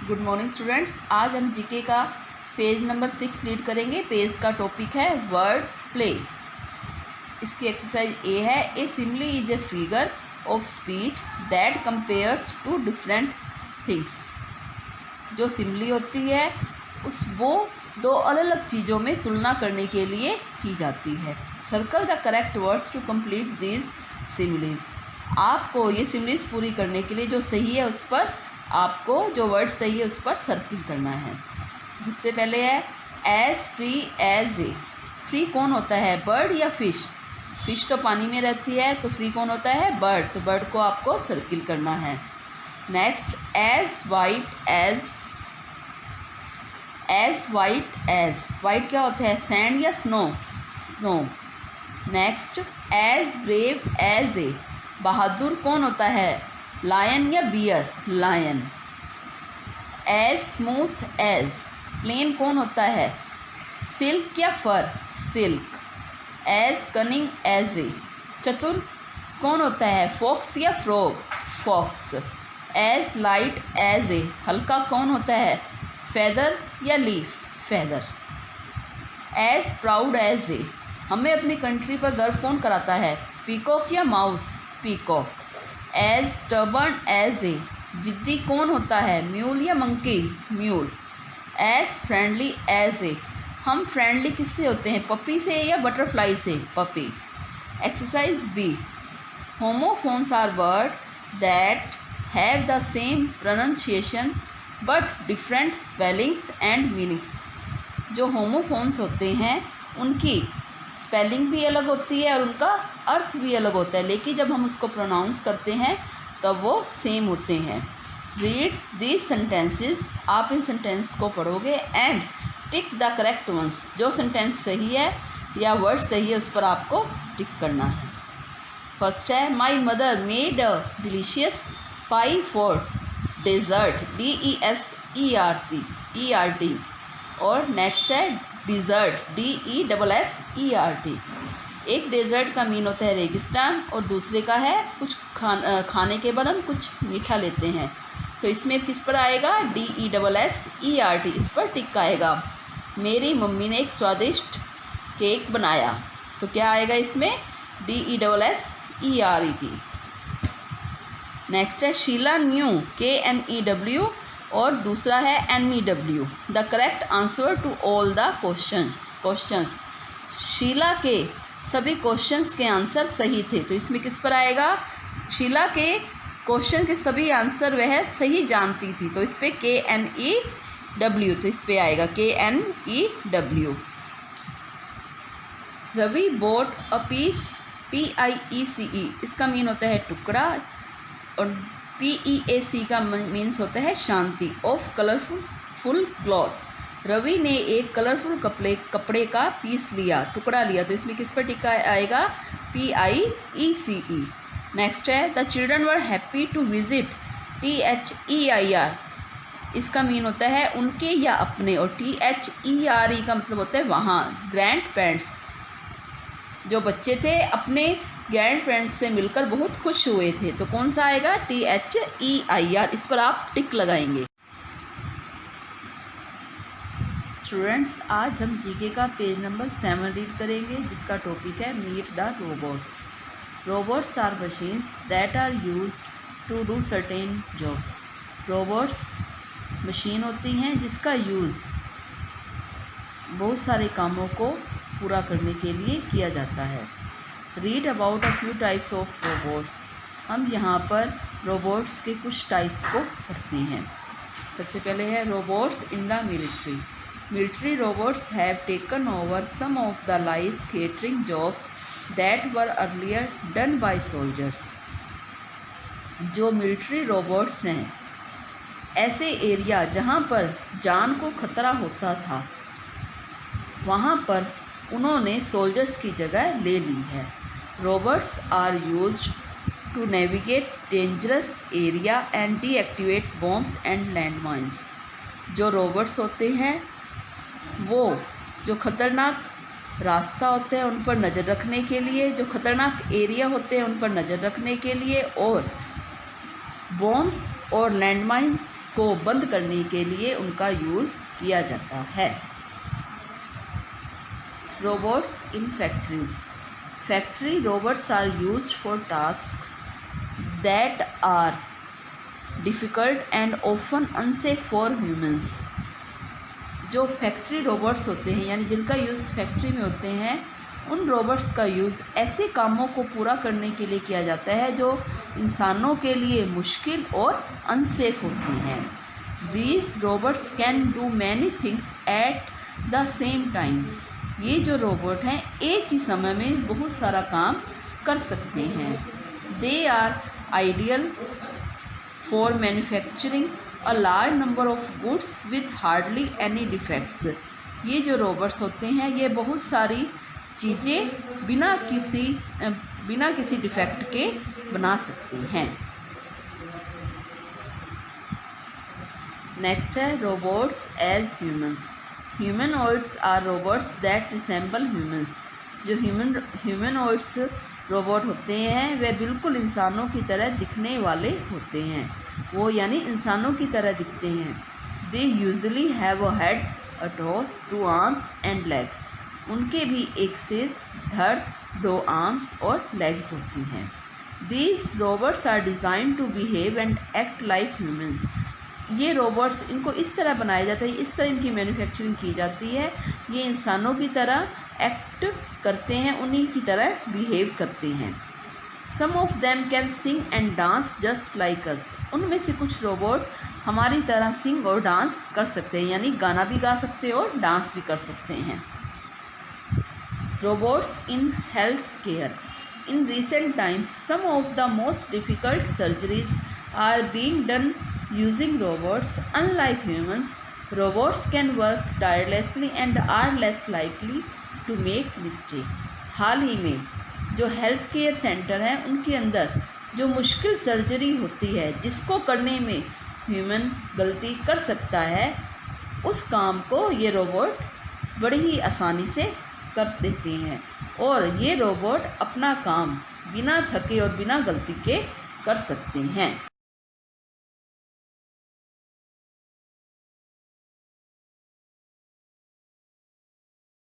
Good morning students. आज हम GK का पेज नंबर 6 रीड करेंगे। पेज का टॉपिक है वर्ड प्ले। इसकी एक्सरसाइज ए है, a simile is a figure of speech that compares two different things. जो सिमली होती है वो दो अलग अलग चीज़ों में तुलना करने के लिए की जाती है। Circle the correct words to complete these similes. आपको ये सिमलीज पूरी करने के लिए जो सही है उस पर आपको जो वर्ड सही है उस पर सर्किल करना है। सबसे पहले है as free as a. Free कौन होता है, बर्ड या फिश? फिश तो पानी में रहती है, तो फ्री कौन होता है, बर्ड। तो बर्ड को आपको सर्किल करना है। Next as white as. As white as, white क्या होता है, सैंड या snow? Snow. Next as brave as a. बहादुर कौन होता है, लायन या bear? Lion. As smooth as, plain कौन होता है, सिल्क या fur? Silk. As cunning as a, चतुर कौन होता है, फॉक्स या frog? Fox. As light as a, हल्का कौन होता है, फेदर या leaf? Feather. As proud as a, हमें अपनी कंट्री पर गर्व कौन कराता है, पीकॉक या mouse? Peacock. As stubborn as a, जिद्दी कौन होता है, म्यूल या monkey? Mule. As friendly as a, हम फ्रेंडली किससे होते हैं, पपी से या बटरफ्लाई से? Puppy. Exercise B, homophones are word that have the same pronunciation but different spellings and meanings. जो होमोफोन्स होते हैं उनकी स्पेलिंग भी अलग होती है और उनका अर्थ भी अलग होता है, लेकिन जब हम उसको प्रोनाउंस करते हैं तब वो सेम होते हैं। रीड दीज सेंटेंसेस, आप इन सेंटेंस को पढ़ोगे and tick the correct ones. जो सेंटेंस सही है या वर्ड सही है उस पर आपको टिक करना है। फर्स्ट है my mother made a delicious pie for desert, DESERT। और नेक्स्ट है डिज़र्ट, DESSERT। एक डेजर्ट का मीन होता है रेगिस्तान और दूसरे का है कुछ खाने के बाद हम कुछ मीठा लेते हैं, तो इसमें किस पर आएगा, DESSERT, इस पर टिक आएगा। मेरी मम्मी ने एक स्वादिष्ट केक बनाया, तो क्या आएगा इसमें, DESSERT। नेक्स्ट है शीला न्यू, KNEW और दूसरा है NEW। The correct answer to all the questions. Sheela के सभी क्वेश्चंस के आंसर सही थे, तो इसमें किस पर आएगा, शीला के क्वेश्चन के सभी आंसर वह सही जानती थी, तो इस पर KNEW, तो इस पर आएगा KNEW। Ravi bought a piece, PIECE, इसका मीन होता है टुकड़ा और PEAC का मीन्स होता है शांति, ऑफ कलरफुल क्लॉथ। रवि ने एक कलरफुल कपड़े का पीस लिया, टुकड़ा लिया, तो इसमें किस पर टिका आएगा, PIECE। नेक्स्ट है the children were happy to visit, THEIR, इसका मीन होता है उनके या अपने, और THERE का मतलब होता है वहाँ, ग्रैंड पेरेंट्स। जो बच्चे थे अपने ग्रैंड पेरेंट्स से मिलकर बहुत खुश हुए थे, तो कौन सा आएगा, THEIR, इस पर आप टिक लगाएंगे। स्टूडेंट्स आज हम जीके का पेज नंबर 7 रीड करेंगे, जिसका टॉपिक है meet the robots. Robots are machines that are used to do certain jobs. Robots machine होती हैं जिसका यूज़ बहुत सारे कामों को पूरा करने के लिए किया जाता है। Read about a few types of robots. हम यहाँ पर रोबोट्स के कुछ टाइप्स को पढ़ते हैं। सबसे पहले है robots in the military. Military robots have taken over some of the life threatening jobs that were earlier done by soldiers. जो मिलिट्री रोबोट्स हैं, ऐसे एरिया जहाँ पर जान को खतरा होता था वहाँ पर उन्होंने सोल्जर्स की जगह ले ली है। Robots are used to navigate dangerous area and deactivate bombs and landmines. जो रोबोट्स होते हैं वो जो खतरनाक रास्ता होते हैं उन पर नज़र रखने के लिए, जो खतरनाक एरिया होते हैं उन पर नज़र रखने के लिए, और बॉम्ब्स और लैंडमाइंस को बंद करने के लिए उनका यूज़ किया जाता है। Robots in factories. Factory robots are used for task that are difficult and often unsafe for humans. जो फैक्ट्री रोबोट्स होते हैं यानी जिनका यूज़ फैक्ट्री में होते हैं, उन रोबोट्स का यूज़ ऐसे कामों को पूरा करने के लिए किया जाता है जो इंसानों के लिए मुश्किल और अनसेफ होती हैं। These robots can do many things at the same times. ये जो रोबोट हैं एक ही समय में बहुत सारा काम कर सकते हैं। They are ideal for manufacturing a large number of goods with hardly any defects. ये जो रोबोट्स होते हैं ये बहुत सारी चीज़ें बिना किसी डिफेक्ट के बना सकते हैं। नेक्स्ट है robots as humans. Humanoids are robots that resemble humans. जो ह्यूमनॉइड्स रोबोट होते हैं वे बिल्कुल इंसानों की तरह दिखने वाले होते हैं। वो यानी इंसानों की तरह दिखते हैं। They usually have a head, a torques, 2 arms and legs. उनके भी एक सिर, धड़, 2 आर्म्स और लेग्स होती हैं। These robots are design to behave and act like humans. ये रोबोट्स इनको इस तरह बनाया जाता है, इस तरह इनकी मैन्युफैक्चरिंग की जाती है, ये इंसानों की तरह एक्ट करते हैं, उन्हीं की तरह बिहेव करते हैं। Some of them can sing and dance just like us. उनमें से कुछ रोबोट हमारी तरह सिंग और डांस कर सकते हैं, यानी गाना भी गा सकते हैं और डांस भी कर सकते हैं। Robots in health care. In recent times, some of the most difficult surgeries are being done using robots. Unlike humans, robots can work tirelessly and are less likely to make mistake. हाल ही में जो health care centre हैं उनके अंदर जो मुश्किल surgery होती है जिसको करने में ह्यूमन गलती कर सकता है, उस काम को ये रोबोट बड़ी ही आसानी से कर देते हैं और ये रोबोट अपना काम बिना थके और बिना गलती के कर सकते हैं।